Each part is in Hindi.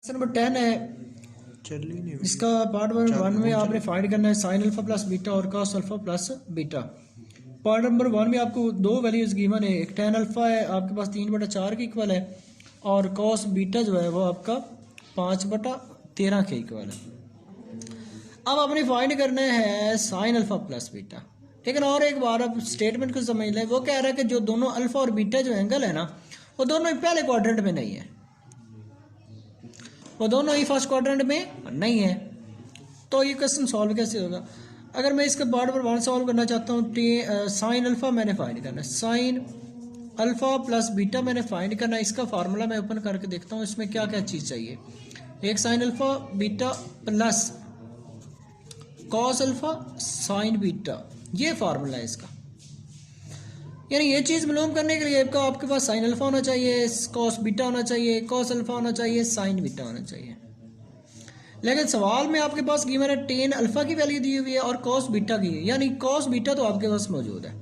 नंबर 10 है जिसका पार्ट वन में आपने फाइंड करना है साइन अल्फा प्लस बीटा और cos alpha plus beta. Part number 1 में आपको दो वैल्यूज गिवन है, एक tan अल्फा है आपके पास 3/4 के इक्वल है और कॉस बीटा जो है वो आपका 5/13 के इक्वल है। अब आपने फाइंड करना है साइन अल्फा प्लस बीटा। लेकिन और एक बार आप स्टेटमेंट को समझ लें, वो कह रहा है कि जो दोनों अल्फा और बीटा जो एंगल है ना वो दोनों पहले क्वाड्रेंट में नहीं है, वो दोनों ही फर्स्ट क्वाड्रेंट में नहीं है। तो ये क्वेश्चन सॉल्व कैसे होगा? अगर मैं इसके पार्ट पर 1 सॉल्व करना चाहता हूँ, साइन अल्फा मैंने फाइंड करना है, साइन अल्फा प्लस बीटा मैंने फाइंड करना है। इसका फार्मूला मैं ओपन करके देखता हूँ इसमें क्या क्या चीज़ चाहिए। एक sine alpha beta plus cos alpha sign beta, ये फार्मूला है इसका। यानी ये चीज़ मालूम करने के लिए आपके पास साइन अल्फा होना चाहिए, कॉस बीटा होना चाहिए, कॉस अल्फा होना चाहिए, साइन बीटा होना चाहिए। लेकिन सवाल में आपके पास गिवन है टेन अल्फा की वैल्यू दी हुई है और कॉस बीटा की है, यानी कॉस बीटा तो आपके पास मौजूद है,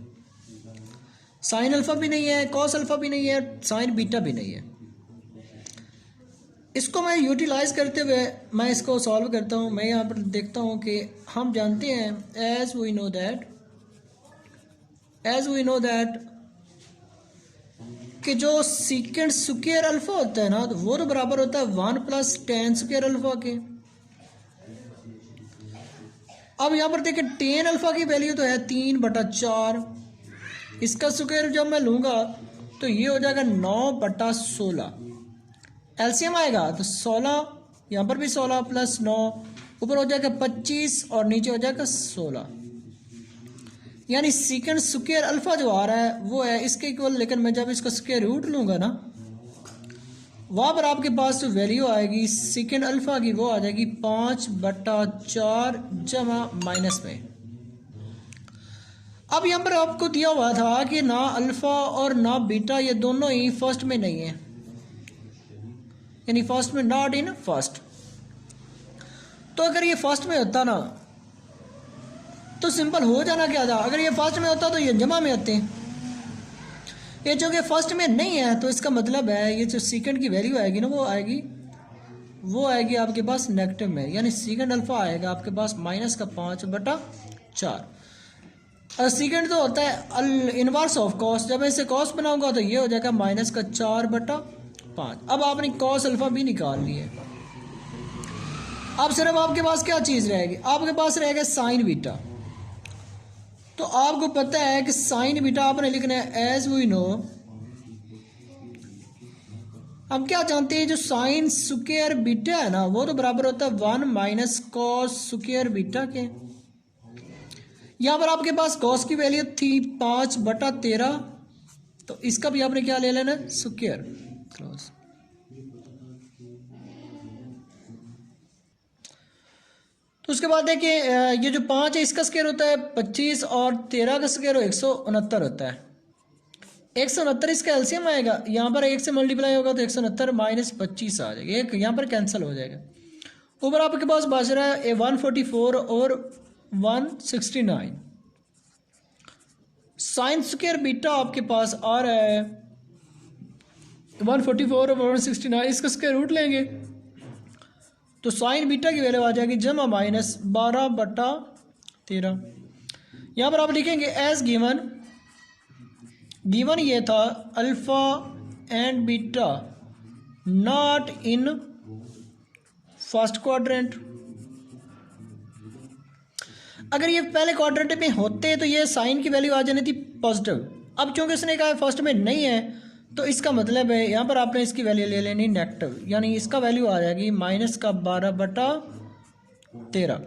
साइन अल्फा भी नहीं है, कॉस अल्फा भी नहीं है, साइन बीटा भी नहीं है। इसको मैं यूटिलाइज करते हुए मैं इसको सॉल्व करता हूँ। मैं यहाँ पर देखता हूँ कि हम जानते हैं एज वी नो दैट कि जो सीकेंड स्क्वायर अल्फा होता है ना तो वो तो बराबर होता है 1 + tan स्क्वायर अल्फा के। अब यहाँ पर देखें tan अल्फा की वैल्यू तो है 3/4, इसका स्क्वायर जब मैं लूंगा तो ये हो जाएगा 9/16। एलसीएम आएगा तो 16, यहाँ पर भी 16 + 9 ऊपर हो जाएगा 25 और नीचे हो जाएगा 16। यानी सीकेंड स्क्वायर अल्फा जो आ रहा है वो है इसके इक्वल। लेकिन मैं जब इसका स्क्वायर रूट लूंगा ना वहां पर आपके पास जो वैल्यू आएगी सीकेंड अल्फा की वो आ जाएगी 5/4 जमा माइनस में। अब यहाँ पर आपको दिया हुआ था कि ना अल्फा और ना बीटा ये दोनों ही फर्स्ट में नहीं है, यानी फर्स्ट में, नॉट इन फर्स्ट। तो अगर ये फर्स्ट में होता ना तो सिंपल हो जाना क्या था, अगर ये फर्स्ट में होता तो ये जमा में आते हैं। ये जो कि फर्स्ट में नहीं है तो इसका मतलब है ये जो सीकेंड की वैल्यू आएगी ना वो आएगी आपके पास नेगेटिव में, यानी सीकेंड अल्फा आएगा आपके पास -5/4। और सीकेंड तो होता है इनवर्स ऑफ कॉस, जब मैं इसे कॉस बनाऊंगा तो ये हो जाएगा -4/5। अब आपने कॉस अल्फा भी निकाल लिए। अब सिर्फ आपके पास क्या चीज़ रहेगी, आपके पास रहेगा साइन बीटा। तो आपको पता है कि साइन बीटा आपने लिखना है एज वी नो। हम क्या जानते हैं जो साइन स्क्वायर बीटा है ना वो तो बराबर होता है 1 - कॉस स्क्वायर बीटा के। यहां पर आपके पास कॉस की वैल्यू थी 5/13, तो इसका भी आपने क्या ले लेना, स्क्वायर क्लोज। तो उसके बाद देखिए ये जो 5 है इसका स्क्वायर होता है 25 और 13 का स्क्वायर 169 होता है। 169 इसका एलसीएम आएगा, यहाँ पर 1 से मल्टीप्लाई होगा तो 169 - 25 आ जाएगा, एक यहाँ पर कैंसिल हो जाएगा। ऊपर आपके पास बच रहा है 144 और 169। साइन स्क्वायर बीटा आपके पास आ रहा है 144 और 169, इसका स्क्वायर रूट लेंगे तो साइन बीटा की वैल्यू आ जाएगी जमा माइनस 12/13। यहाँ पर आप लिखेंगे एज गिवन ये था alpha and beta not in first quadrant. अगर ये पहले क्वाड्रेंट में होते तो ये साइन की वैल्यू आ जानी थी पॉजिटिव। अब चूंकि उसने कहा फर्स्ट में नहीं है तो इसका मतलब है यहाँ पर आपने इसकी वैल्यू ले लेनी नेगेटिव, यानी इसका वैल्यू आ जाएगी -12/13।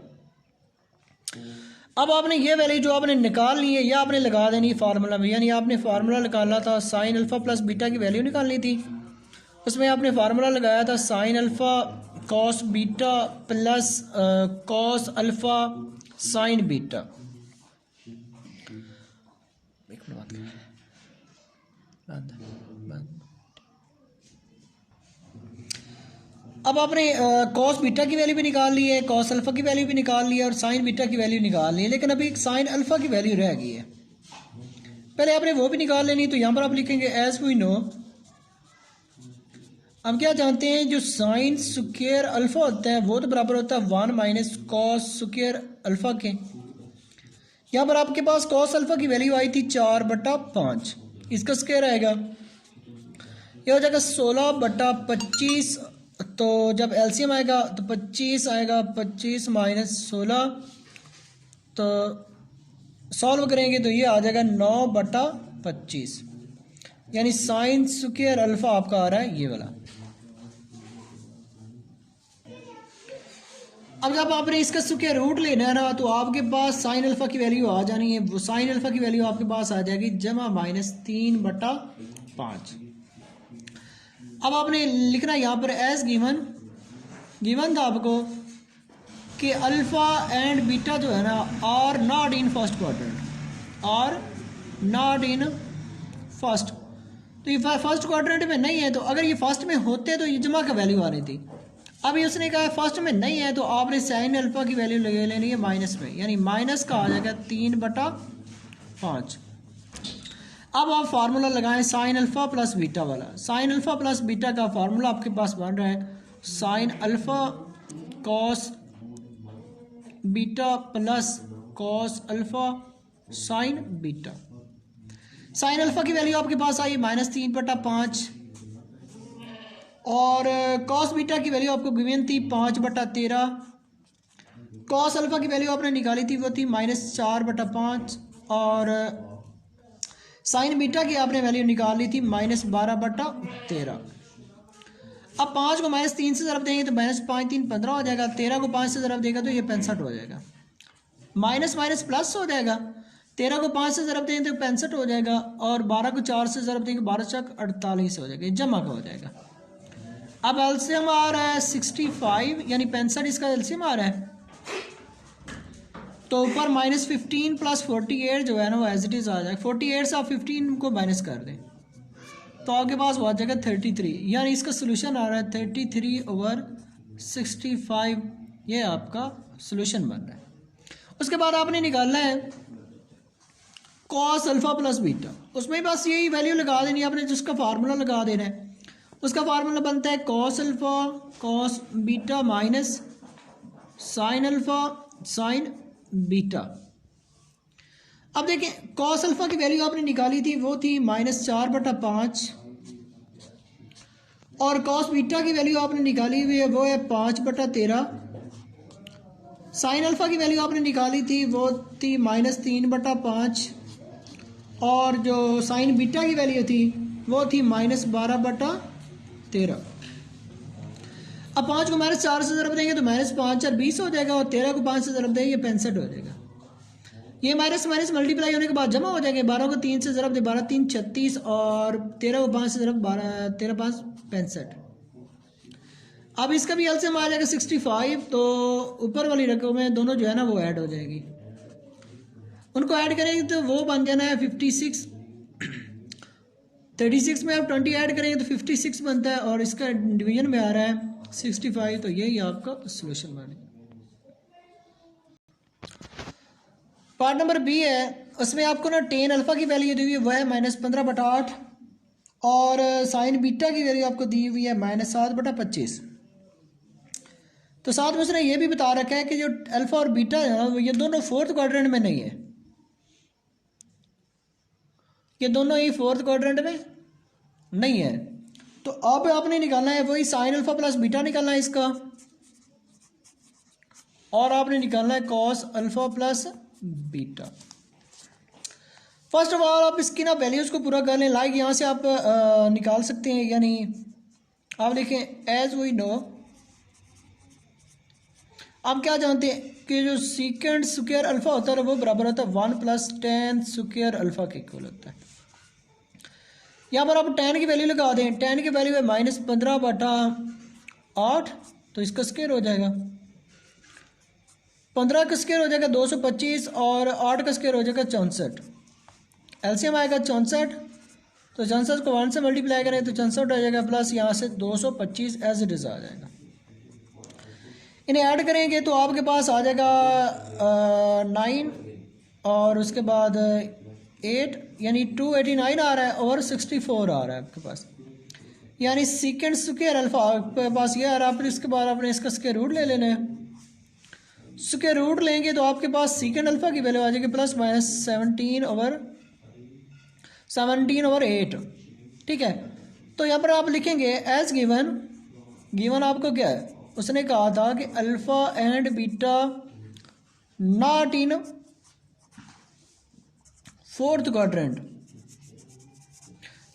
अब आपने ये वैल्यू जो आपने निकालनी है ये आपने लगा देनी फार्मूला में, यानी आपने फार्मूला निकालना था साइन अल्फा प्लस बीटा की वैल्यू निकालनी थी। उसमें आपने फार्मूला लगाया था sine alpha cos beta plus cos alpha sign beta. अब आपने कॉस बीटा की वैल्यू भी निकाल ली है, कॉस अल्फा की वैल्यू भी निकाल ली है और साइन बीटा की वैल्यू निकाल ली है, लेकिन अभी साइन अल्फा की वैल्यू रह गई है, पहले आपने वो भी निकाल लेनी। तो यहाँ पर आप लिखेंगे एज वी नो अब क्या जानते हैं, जो साइन स्क्वायर अल्फा होता है वो तो बराबर होता है 1 माइनस कॉस स्क्वायर अल्फा के। यहाँ पर आपके पास कॉस अल्फा की वैल्यू आई थी 4/5, इसका स्क्वायर आएगा, ये हो जाएगा 16/25। तो जब एलसीएम आएगा तो 25 आएगा, 25 माइनस 16, तो सॉल्व करेंगे तो ये आ जाएगा 9/25, यानी साइन स्क्वायर अल्फा आपका आ रहा है ये वाला। अब जब आपने इसका स्क्वायर रूट लेना है ना, तो आपके पास साइन अल्फा की वैल्यू आ जानी है, वो साइन अल्फा की वैल्यू आपके पास आ जाएगी जमा माइनस 3/5। अब आपने लिखना यहाँ पर एज गिवन था आपको कि अल्फा एंड बीटा जो है ना are not in first quadrant, are not in first. तो ये फर्स्ट क्वाड्रेंट में नहीं है, तो अगर ये फर्स्ट में होते तो ये जमा का वैल्यू आनी थी। अभी उसने कहा फर्स्ट में नहीं है, तो आपने साइन अल्फा की वैल्यू लगे लेनी है माइनस में, यानी माइनस का आ जाएगा 3/5। अब आप फार्मूला लगाएं साइन अल्फा प्लस बीटा वाला। साइन अल्फा प्लस बीटा का फार्मूला आपके पास बन रहा है sine alpha cos beta plus cos alpha sign beta. Sine alpha की वैल्यू आपके पास आई -3/5 और कॉस बीटा की वैल्यू आपको गिवन थी 5/13। कॉस अल्फा की वैल्यू आपने निकाली थी वो थी -4/5 और साइन बीटा की आपने वैल्यू निकाल ली थी -12/13। अब 5 को -3 से ज़रब देंगे तो -5 3 15 हो जाएगा, 13 को 5 से ज़रब देगा तो ये 65 हो जाएगा, माइनस माइनस प्लस हो जाएगा, 13 को 5 से ज़रब देंगे तो 65 हो जाएगा और 12 को 4 से ज़रब देंगे 12 चक 48 हो जाएगा, जमा का हो जाएगा। अब एलसीएम आ रहा है 65 यानी 65, इसका एलसीएम आ रहा है, तो ऊपर -15 + 48 जो है ना वो एज इट इज़ आ जाएगा। 48 से आप 15 को माइनस कर दें तो आपके पास वो आ जाएगा 33, यानी इसका सोल्यूशन आ रहा है 33/65, ये आपका सोल्यूशन बन रहा है। उसके बाद आपने निकालना है कॉस अल्फा प्लस बीटा, उसमें बस यही वैल्यू लगा देनी है आपने, जिसका फार्मूला लगा देना है। उसका फार्मूला बनता है cos alpha cos beta minus sine alpha sign beta. अब देखिए कॉस अल्फा की वैल्यू आपने निकाली थी वो थी -4/5 और कॉस बीटा की वैल्यू आपने निकाली हुई है वो है 5/13। साइन अल्फा की वैल्यू आपने निकाली थी वो थी -3/5 और जो साइन बीटा की वैल्यू थी वो थी -12/13। अब 5 को -4 से ज़रब देंगे तो -5 4 20 हो जाएगा और 13 को 5 से ज़रब देंगे 65 हो जाएगा। ये माइनस माइनस मल्टीप्लाई होने के बाद जमा हो जाएंगे, 12 को 3 से ज़रब दे 12 3 36 और 13 को 5 से ज़रब 12 13 5 65। अब इसका भी एलसीएम आ जाएगा 65, तो ऊपर वाली रकम में दोनों जो है ना वो ऐड हो जाएगी, उनको ऐड करेंगे तो वो बन जाना है 56। 36 में आप 20 ऐड करेंगे तो 56 बनता है और इसका डिवीजन में आ रहा है 65, तो यही आपका सोल्यूशन बनेगा। पार्ट नंबर बी है, उसमें आपको ना टेन अल्फा की वैल्यू दी हुई है वह है -15/8 और साइन बीटा की वैल्यू आपको दी हुई है -7/25। तो साथ में उसने ये भी बता रखा है कि जो अल्फा और बीटा है ना ये दोनों फोर्थ क्वाड्रेंट में नहीं है, ये दोनों ही फोर्थ क्वाड्रेंट में नहीं है। तो अब आपने निकालना है वही साइन अल्फा प्लस बीटा निकालना है इसका, और आपने निकालना है cos alpha plus beta. First of all आप इसकी ना वैल्यूज़ को पूरा कर लें, लाइक यहाँ से आप निकाल सकते हैं, यानी आप लिखें एज वी नो, आप क्या जानते हैं कि जो सीकेंड स्क्वायर अल्फा होता है वो बराबर होता है 1 + tan स्क्वायर अल्फा के इक्वल होता है। यहाँ पर आप tan की वैल्यू लगा दें, tan की वैल्यू है -15/8, तो इसका स्क्वायर हो जाएगा, 15 का स्क्वायर हो जाएगा 225 और 8 का स्क्वायर हो जाएगा 64। एलसीएम आएगा 64, तो 64 को 1 से मल्टीप्लाई करें तो 64 हो जाएगा, प्लस यहाँ से 225 एज इट इज़ आ जाएगा। इन्हें ऐड करेंगे तो आपके पास आ जाएगा 9 और उसके बाद 8 यानी 289 आ रहा है और 64 आ रहा है आपके पास, यानी सीकेंड स्क्वायर अल्फा आपके पास ये आ रहा है, फिर इसके बाद आपने इसका स्क्वायर रूट ले लेना है। स्क्वायर रूट लेंगे तो आपके पास सीकेंड अल्फा की वैल्यू आ जाएगी प्लस माइनस 17/8। ठीक है, तो यहाँ पर आप लिखेंगे एज गिवन। गिवन आपको क्या है, उसने कहा था कि alpha and beta not in fourth quadrant.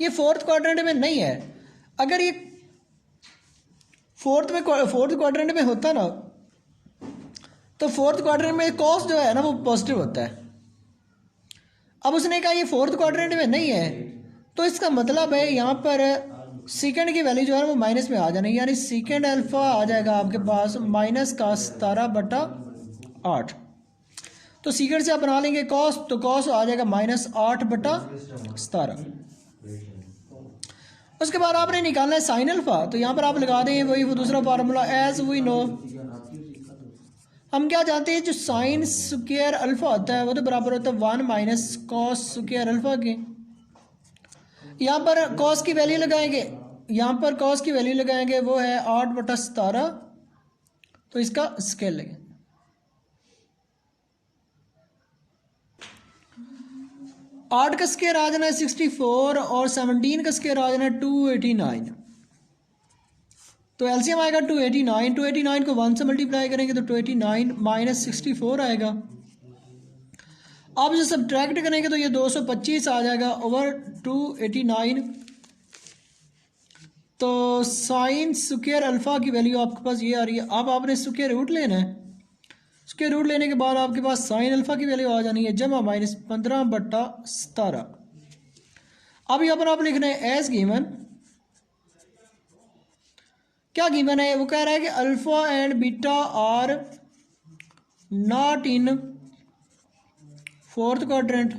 ये फोर्थ क्वाड्रेंट में नहीं है। अगर ये फोर्थ क्वाड्रेंट में होता ना, तो फोर्थ क्वाड्रेंट में कॉस जो है ना वो पॉजिटिव होता है। अब उसने कहा ये फोर्थ क्वाड्रेंट में नहीं है, तो इसका मतलब है यहाँ पर सेकेंड की वैल्यू जो है वो माइनस में आ जानी, यानी सेकेंड अल्फा आ जाएगा आपके पास -17/8। तो सेकेंड से आप बना लेंगे कॉस, तो कॉस आ जाएगा -8/17। उसके बाद आपने निकालना है साइन अल्फा, तो यहाँ पर आप लगा दें वही वो दूसरा फार्मूला एज वी नो। हम क्या जानते हैं, जो साइन स्क्वायर अल्फा होता है वो तो बराबर होता है 1 माइनस कॉस स्क्वायर अल्फा के। यहाँ पर कॉस की वैल्यू लगाएंगे, यहाँ पर कॉस की वैल्यू लगाएंगे वो है 8/17, तो इसका स्केल लेंगे। आठ का स्क्वायर आ जाना है 64 और 17 का स्क्वायर आ जाना है 289। तो एलसीएम आएगा 289। 289 को 1 से मल्टीप्लाई करेंगे तो 289 माइनस 64 आएगा। अब जो सब्ट्रैक्ट करेंगे तो ये 225 आ जाएगा ओवर 289। तो साइन स्क्वायर अल्फा की वैल्यू आपके पास ये आ रही है। अब आपने स्क्वायर रूट लेना है। स्क्वायर रूट लेने के बाद आपके पास साइन अल्फा की वैल्यू आ जानी है जमा -15/17। अब यहाँ पर आप लिखना है एज गिवन। क्या गिवन है, वो कह रहा है कि alpha and beta are not in fourth quadrant.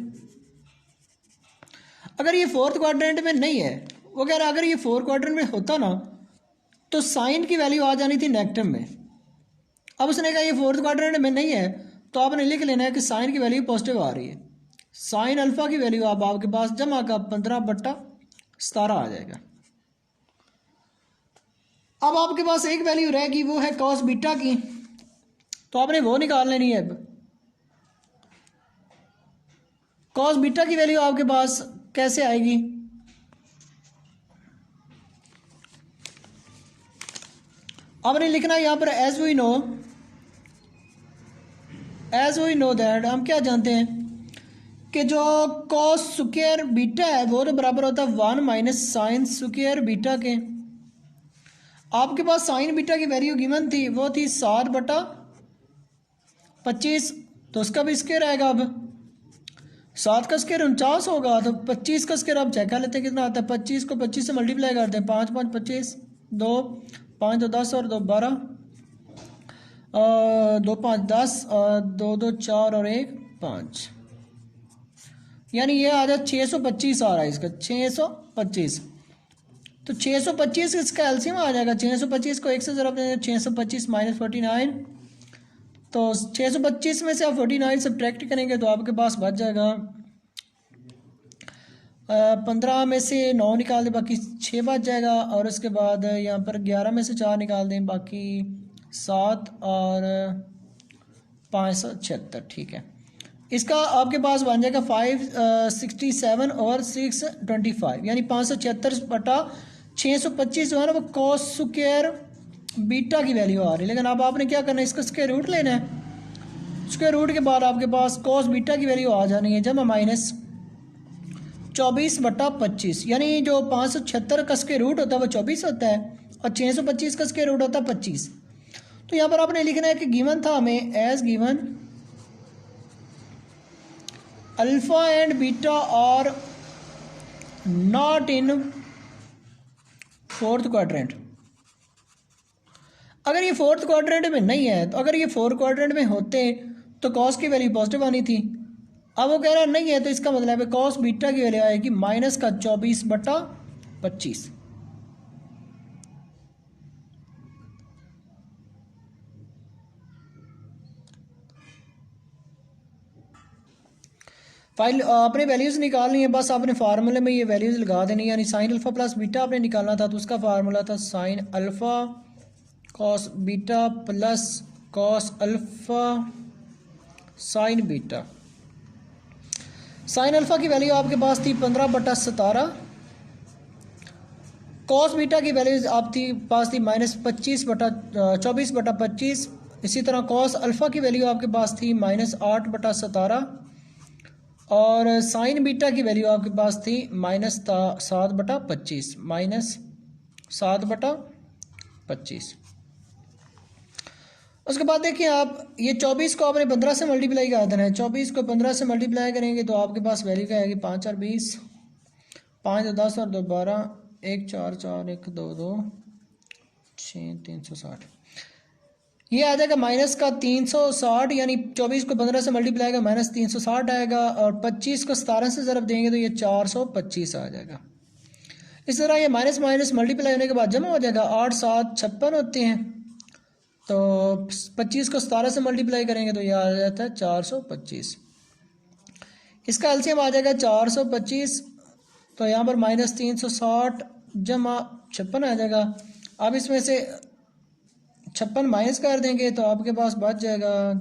अगर ये फोर्थ क्वाड्रेंट में नहीं है, वो कह रहा है अगर ये फोर्थ क्वाड्रेंट में होता ना तो साइन की वैल्यू आ जानी थी नेगेटिव में। अब उसने कहा ये फोर्थ क्वाड्रेंट में नहीं है, तो आपने लिख लेना है कि साइन की वैल्यू पॉजिटिव आ रही है। साइन अल्फा की वैल्यू अब आपके पास जमा का 15/17 आ जाएगा। अब आपके पास एक वैल्यू रहेगी, वो है कॉस बीटा की, तो आपने वो निकाल लेनी है। अब कॉस बीटा की वैल्यू आपके पास कैसे आएगी, आपने लिखना है यहाँ पर एज वी नो दैट, हम क्या जानते हैं कि जो कॉस स्क्वायर बीटा है वो तो बराबर होता है 1 माइनस साइन स्क्वायर बीटा के। आपके पास साइन बीटा की वैल्यू गिवन थी, वो थी 7/25, तो उसका भी स्क्वायर आएगा। अब 7 का स्क्वायर 49 होगा, तो 25 का स्क्वायर आप चेक कर लेते हैं कितना आता है। 25 को 25 से मल्टीप्लाई करते हैं, 5 5 25, 2 5 2 10 और 2 12, 2 5 10 और 2 2 4 और 1 5, यानी ये आ जाए 625 आ रहा है इसका, 625। तो 625 इसका एलसीएम आ जाएगा। 625 को 1 से ज़रा 625 माइनस 49, तो 625 में से आप 49 सब्ट्रैक्ट करेंगे तो आपके पास बच जाएगा 15 में से 9 निकाल दें, बाकी 6 बच जाएगा। और उसके बाद यहाँ पर 11 में से 4 निकाल दें, बाकी 7 और 576। ठीक है, इसका आपके पास बन जाएगा 567 और 625, यानी 576/625 जो है ना वो कॉस स्क्वायर बीटा की वैल्यू आ रही है। लेकिन अब आपने क्या करना है, इसका स्क्वायर रूट लेना है। स्क्वायर रूट के बाद आपके पास कॉस बीटा की वैल्यू आ जानी है जमा -24/25, यानी जो 576 का स्क्वायर रूट होता है वो 24 होता है और 625 का स्क्वायर रूट होता है 25। तो यहाँ पर आपने लिखना है कि गिवन था हमें as given alpha and beta are not in fourth quadrant. अगर ये फोर्थ क्वाड्रेंट में नहीं है, तो अगर ये फोर्थ क्वाड्रेंट में होते तो कॉस की वैल्यू पॉजिटिव आनी थी। अब वो कह रहा है नहीं है, तो इसका मतलब है कॉस बीटा की वैल्यू आएगी -24/25। फाइल आपने वैल्यूज़ निकालनी है, बस आपने फार्मूले में ये वैल्यूज़ लगा देनी, यानी साइन अल्फ़ा प्लस बीटा आपने निकालना था, तो उसका फार्मूला था sine alpha cos beta plus cos alpha sine beta. Sine alpha की वैल्यू आपके पास थी 15/17, कॉस बीटा की वैल्यू आपके पास थी -24/25। इसी तरह कॉस अल्फ़ा की वैल्यू आपके पास थी -8/17 और साइन बीटा की वैल्यू आपके पास थी -7/25, -7/25। उसके बाद देखिए आप ये 24 को आपने 15 से मल्टीप्लाई कर देना है। 24 को 15 से मल्टीप्लाई करेंगे तो आपके पास वैल्यू क्या आएगी, 5 और 20, 5 तो 10 और 2 12, 1 4 4 1 2 2 6 360, ये आ जाएगा माइनस का 360, यानी 24 को 15 से मल्टीप्लाई का -360 आएगा और 25 को 17 से ज़रब देंगे तो ये 425 आ जाएगा। इस तरह ये माइनस माइनस मल्टीप्लाई होने के बाद जमा हो जाएगा, 8 7 56 होते हैं, तो 25 को 17 से मल्टीप्लाई करेंगे तो ये आ जाता है 425। इसका एलसीएम आ जाएगा 425, तो यहाँ पर -360 जमा 56 आ जाएगा। अब इसमें से 56 माइनस कर देंगे तो आपके पास बच जाएगा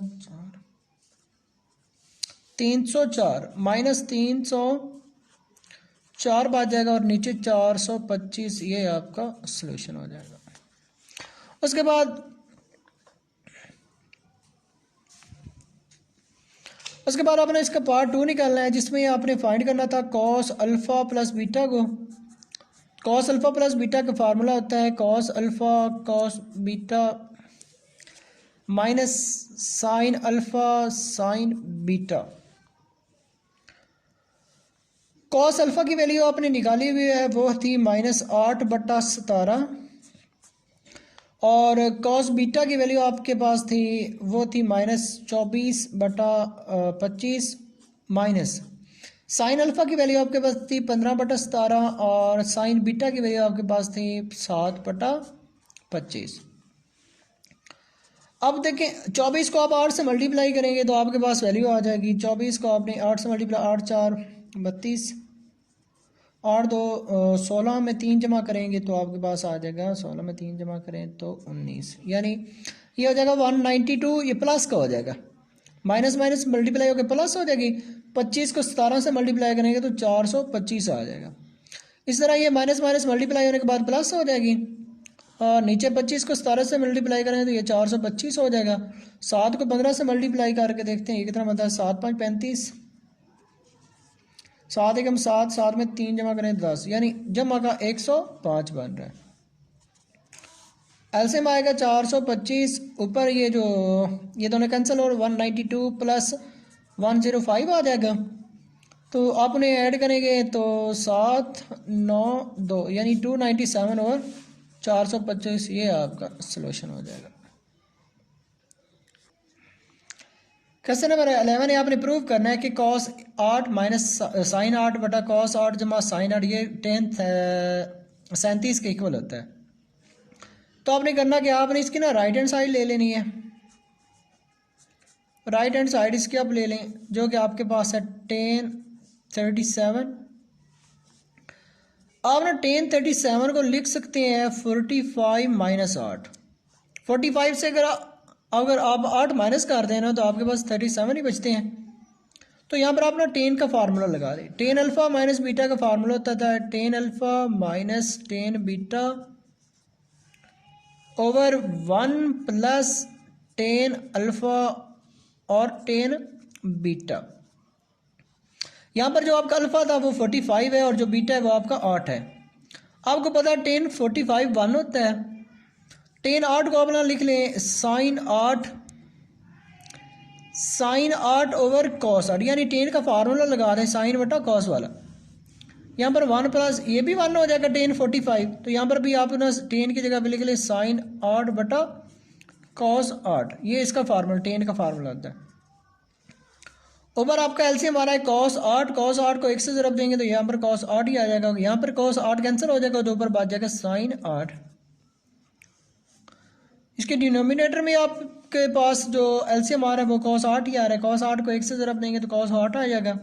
304, -304 बच जाएगा और नीचे 425, ये आपका सलूशन हो जाएगा। उसके बाद आपने इसका पार्ट 2 निकालना है, जिसमें आपने फाइंड करना था कॉस अल्फ़ा प्लस बीटा को। कॉस अल्फ़ा प्लस बीटा का फार्मूला होता है cos alpha cos beta minus sine alpha sine beta. Cos alpha की वैल्यू आपने निकाली हुई है, वो थी -8/17 और कॉस बीटा की वैल्यू आपके पास थी, वो थी -24/25 माइनस साइन अल्फ़ा की वैल्यू आपके पास थी 15/17 और साइन बीटा की वैल्यू आपके पास थी 7/25। अब देखें 24 को आप 8 से मल्टीप्लाई करेंगे तो आपके पास वैल्यू आ जाएगी। 24 को आपने 8 से मल्टीप्लाई, 8 4 32, 8 2 16 में 3 जमा करेंगे तो आपके पास आ जाएगा, 16 में 3 जमा करें तो 19, यानी ये हो जाएगा 192। ये प्लस का हो जाएगा, माइनस माइनस मल्टीप्लाई होकर प्लस हो जाएगी। 25 को 17 से मल्टीप्लाई करेंगे तो 425 आ जाएगा। इस तरह ये माइनस माइनस मल्टीप्लाई होने के बाद प्लस हो जाएगी और नीचे 25 को 17 से मल्टीप्लाई करें तो ये 425 हो जाएगा। 7 को 15 से मल्टीप्लाई करके देखते हैं ये कितना बनता है, 7 5 35, 7 एकम 7, 7 में 3 जमा करें 10, यानी जमा का 105 बन रहा है। एलसीएम आएगा 425, ऊपर ये दोनों कैंसिल और 192 प्लस 105 आ जाएगा, तो आपने ऐड करेंगे तो 7 9 2 यानी 297 और 425, ये आपका सलूशन हो जाएगा। क्वेश्चन नंबर 11 है, आपने प्रूव करना है कि cos 8 माइनस साइन 8 बटा cos 8 जमा साइन 8 ये 37 के इक्वल होता है। तो आपने करना कि आपने इसकी ना राइट हैंड साइड ले लेनी है। राइट हैंड साइड इसकी आप ले लें जो कि आपके पास है 1037। आप ना 1037 को लिख सकते हैं 45 माइनस 8। 45 से अगर आप 8 माइनस कर देना तो आपके पास 37 ही बचते हैं। तो यहाँ पर आप ना 10 का फार्मूला लगा दें। 10 अल्फ़ा माइनस बीटा का फार्मूला होता था 10 alpha minus 10 beta over 1 plus 10 alpha और 10 बीटा। यहाँ पर जो आपका अल्फ़ा था वो 45 है और जो बीटा है वो आपका 8 है। आपको पता है 10 45 1 होता है। 10 8 को अपना लिख लें साइन 8 ओवर कॉस 8, यानी 10 का फार्मूला लगा दें साइन बटा कॉस वाला। यहाँ पर 1 प्लस ये भी 1 हो जाएगा 10 45, तो यहाँ पर भी आप ना 10 की जगह पे लिख लें साइन 8 बटा कॉस 8, ये इसका फार्मूला 10 का फार्मूला होता है। ऊपर आपका एलसीएम आ रहा है cos 8 को 1 से ज़रब देंगे तो यहाँ पर cos 8 ही आ जाएगा। यहाँ पर cos 8 कैंसिल हो जाएगा तो ऊपर बच जाएगा साइन 8। इसके डिनोमिनेटर में आपके पास जो एलसीएम आ रहा है वो cos 8 ही आ रहा है। cos 8 को 1 से ज़रब देंगे तो cos 8 आ जाएगा।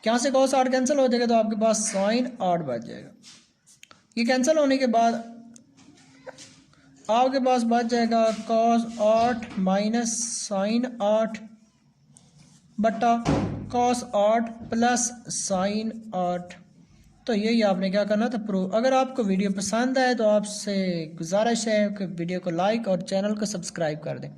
यहाँ से cos 8 कैंसिल हो जाएगा तो आपके पास sin 8 बच जाएगा। ये कैंसिल होने के बाद आपके पास बच जाएगा cos 8 माइनस sin 8 बटा cos 8 प्लस sin 8। तो यही आपने क्या करना था प्रूव। अगर आपको वीडियो पसंद आए तो आपसे गुजारिश है कि वीडियो को लाइक और चैनल को सब्सक्राइब कर दें।